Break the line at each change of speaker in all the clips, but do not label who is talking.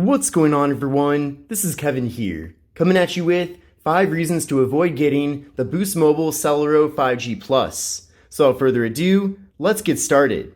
What's going on, everyone? This is Kevin here, coming at you with 5 reasons to avoid getting the Boost Mobile Celero 5G Plus. So without further ado, let's get started.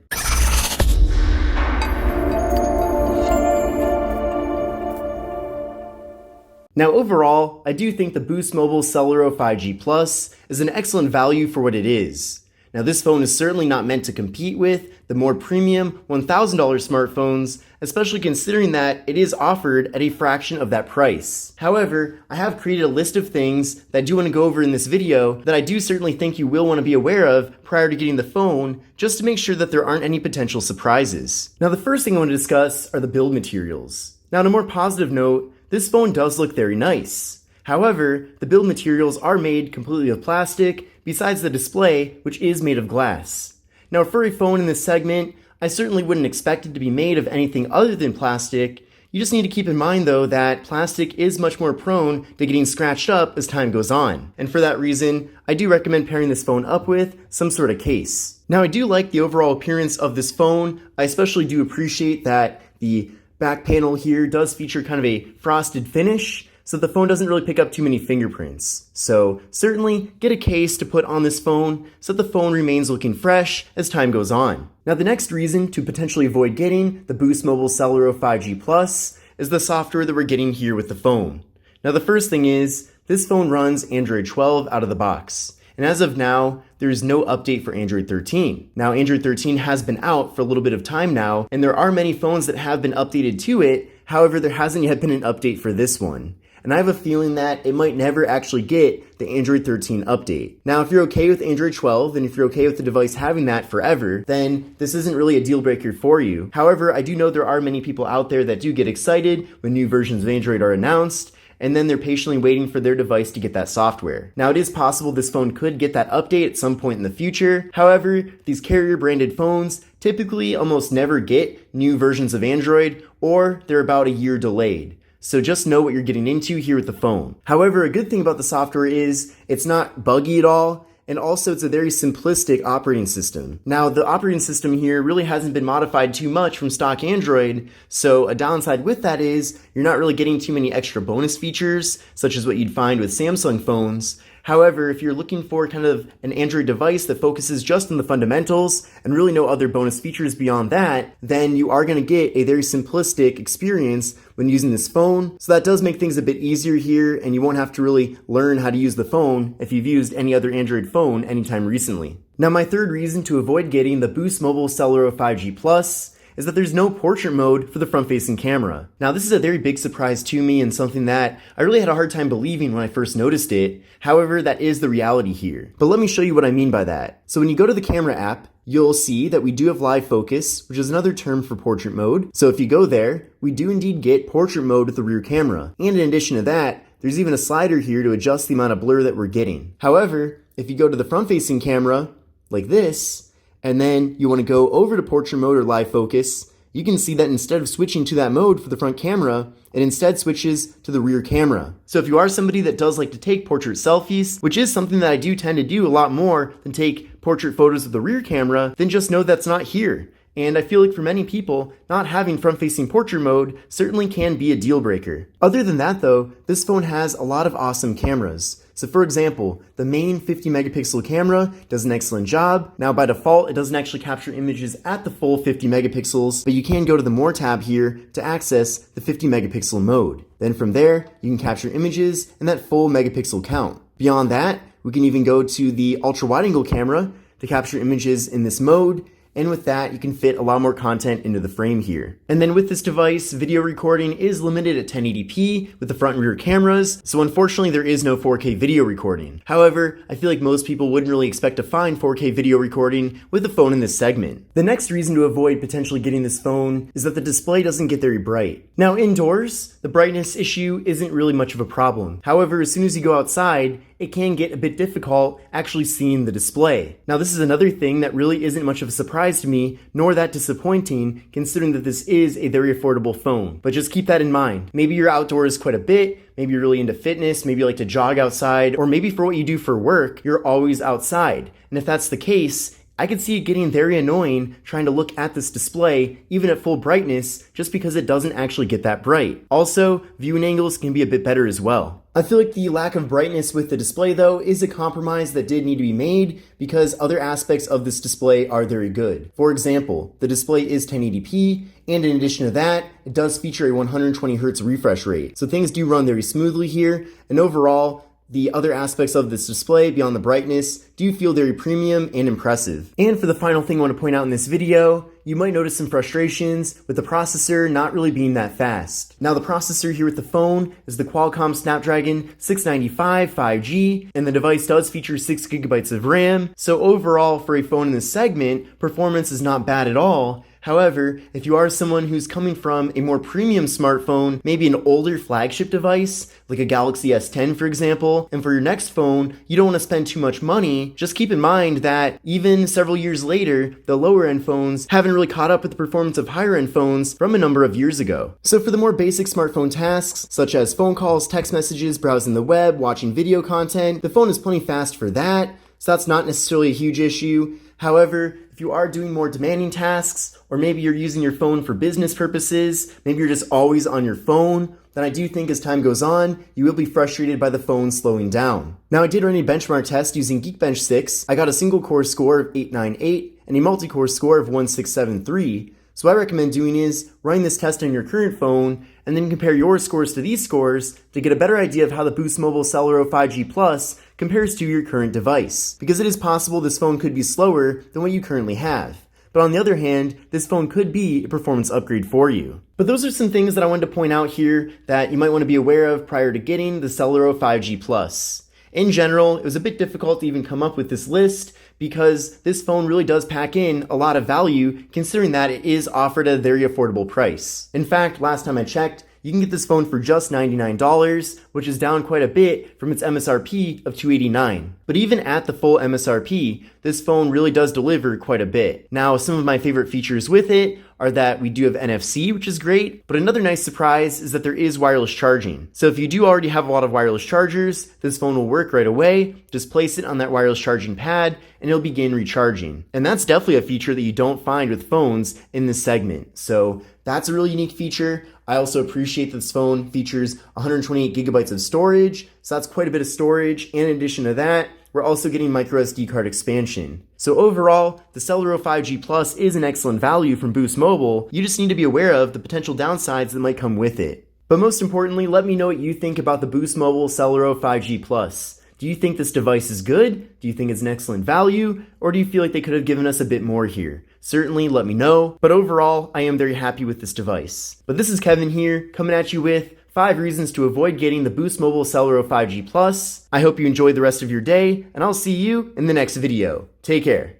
Now overall, I do think the Boost Mobile Celero 5G Plus is an excellent value for what it is. Now this phone is certainly not meant to compete with the more premium $1,000 smartphones, especially considering that it is offered at a fraction of that price. However, I have created a list of things that I do want to go over in this video that I do certainly think you will want to be aware of prior to getting the phone, just to make sure that there aren't any potential surprises. Now the first thing I want to discuss are the build materials. Now on a more positive note, this phone does look very nice. However, the build materials are made completely of plastic, besides the display, which is made of glass. Now for a phone in this segment, I certainly wouldn't expect it to be made of anything other than plastic. You just need to keep in mind though that plastic is much more prone to getting scratched up as time goes on. And for that reason, I do recommend pairing this phone up with some sort of case. Now I do like the overall appearance of this phone. I especially do appreciate that the back panel here does feature kind of a frosted finish, so the phone doesn't really pick up too many fingerprints. So certainly get a case to put on this phone so that the phone remains looking fresh as time goes on. Now the next reason to potentially avoid getting the Boost Mobile Celero 5G Plus is the software that we're getting here with the phone. Now the first thing is, this phone runs Android 12 out of the box. And as of now, there is no update for Android 13. Now, Android 13 has been out for a little bit of time now, and there are many phones that have been updated to it. However, there hasn't yet been an update for this one. And I have a feeling that it might never actually get the Android 13 update. Now, if you're okay with Android 12, and if you're okay with the device having that forever, then this isn't really a deal breaker for you. However, I do know there are many people out there that do get excited when new versions of Android are announced, and then they're patiently waiting for their device to get that software. Now, it is possible this phone could get that update at some point in the future. However, these carrier-branded phones typically almost never get new versions of Android, or they're about a year delayed. So just know what you're getting into here with the phone. However, a good thing about the software is it's not buggy at all, and also it's a very simplistic operating system. Now, the operating system here really hasn't been modified too much from stock Android, so a downside with that is you're not really getting too many extra bonus features, such as what you'd find with Samsung phones. However, if you're looking for kind of an Android device that focuses just on the fundamentals and really no other bonus features beyond that, then you are going to get a very simplistic experience when using this phone. So that does make things a bit easier here, and you won't have to really learn how to use the phone if you've used any other Android phone anytime recently. Now, my third reason to avoid getting the Boost Mobile Celero 5G Plus is that there's no portrait mode for the front-facing camera. Now, this is a very big surprise to me and something that I really had a hard time believing when I first noticed it. However, that is the reality here. But let me show you what I mean by that. So when you go to the camera app, you'll see that we do have live focus, which is another term for portrait mode. So if you go there, we do indeed get portrait mode with the rear camera. And in addition to that, there's even a slider here to adjust the amount of blur that we're getting. However, if you go to the front-facing camera, like this, and then you want to go over to portrait mode or live focus, you can see that instead of switching to that mode for the front camera, it instead switches to the rear camera. So if you are somebody that does like to take portrait selfies, which is something that I do tend to do a lot more than take portrait photos with the rear camera, then just know that's not here. And I feel like for many people, not having front-facing portrait mode certainly can be a deal breaker. Other than that though, this phone has a lot of awesome cameras. So for example, the main 50 megapixel camera does an excellent job. Now by default, it doesn't actually capture images at the full 50 megapixels, but you can go to the More tab here to access the 50 megapixel mode. Then from there, you can capture images in that full megapixel count. Beyond that, we can even go to the ultra wide angle camera to capture images in this mode. And with that, you can fit a lot more content into the frame here. And then with this device, video recording is limited at 1080p with the front and rear cameras, so unfortunately there is no 4K video recording. However, I feel like most people wouldn't really expect to find 4K video recording with the phone in this segment. The next reason to avoid potentially getting this phone is that the display doesn't get very bright. Now indoors, the brightness issue isn't really much of a problem. However, as soon as you go outside, it can get a bit difficult actually seeing the display. Now this is another thing that really isn't much of a surprise to me, nor that disappointing, considering that this is a very affordable phone. But just keep that in mind. Maybe you're outdoors quite a bit, maybe you're really into fitness, maybe you like to jog outside, or maybe for what you do for work, you're always outside. And if that's the case, I could see it getting very annoying trying to look at this display even at full brightness just because it doesn't actually get that bright. Also, viewing angles can be a bit better as well. I feel like the lack of brightness with the display though is a compromise that did need to be made because other aspects of this display are very good. For example, the display is 1080p, and in addition to that, it does feature a 120Hz refresh rate. So things do run very smoothly here, and overall, the other aspects of this display beyond the brightness do feel very premium and impressive. And for the final thing I want to point out in this video, you might notice some frustrations with the processor not really being that fast. Now the processor here with the phone is the Qualcomm Snapdragon 695 5G, and the device does feature 6GB of RAM, so overall for a phone in this segment, performance is not bad at all. However, if you are someone who's coming from a more premium smartphone, maybe an older flagship device, like a Galaxy S10 for example, and for your next phone, you don't want to spend too much money, just keep in mind that even several years later, the lower end phones haven't really caught up with the performance of higher end phones from a number of years ago. So for the more basic smartphone tasks, such as phone calls, text messages, browsing the web, watching video content, the phone is plenty fast for that, so that's not necessarily a huge issue. However, if you are doing more demanding tasks, or maybe you're using your phone for business purposes, maybe you're just always on your phone, then I do think as time goes on, you will be frustrated by the phone slowing down. Now I did run a benchmark test using Geekbench 6. I got a single core score of 898 and a multi-core score of 1673. So what I recommend doing is running this test on your current phone and then compare your scores to these scores to get a better idea of how the Boost Mobile Celero 5G Plus compares to your current device. Because it is possible this phone could be slower than what you currently have. But on the other hand, this phone could be a performance upgrade for you. But those are some things that I wanted to point out here that you might want to be aware of prior to getting the Celero 5G Plus. In general, it was a bit difficult to even come up with this list because this phone really does pack in a lot of value considering that it is offered at a very affordable price. In fact, last time I checked, you can get this phone for just $99, which is down quite a bit from its MSRP of $289. But even at the full MSRP, this phone really does deliver quite a bit. Now, some of my favorite features with it are that we do have NFC, which is great, but another nice surprise is that there is wireless charging. So if you do already have a lot of wireless chargers, this phone will work right away. Just place it on that wireless charging pad and it'll begin recharging. And that's definitely a feature that you don't find with phones in this segment. So that's a really unique feature. I also appreciate that this phone features 128GB of storage, so that's quite a bit of storage, and in addition to that, we're also getting microSD card expansion. So overall, the Celero 5G Plus is an excellent value from Boost Mobile. You just need to be aware of the potential downsides that might come with it. But most importantly, let me know what you think about the Boost Mobile Celero 5G Plus. Do you think this device is good? Do you think it's an excellent value? Or do you feel like they could have given us a bit more here? Certainly let me know, but overall, I am very happy with this device. But this is Kevin here, coming at you with 5 reasons to avoid getting the Boost Mobile Celero 5G Plus. I hope you enjoy the rest of your day, and I'll see you in the next video. Take care.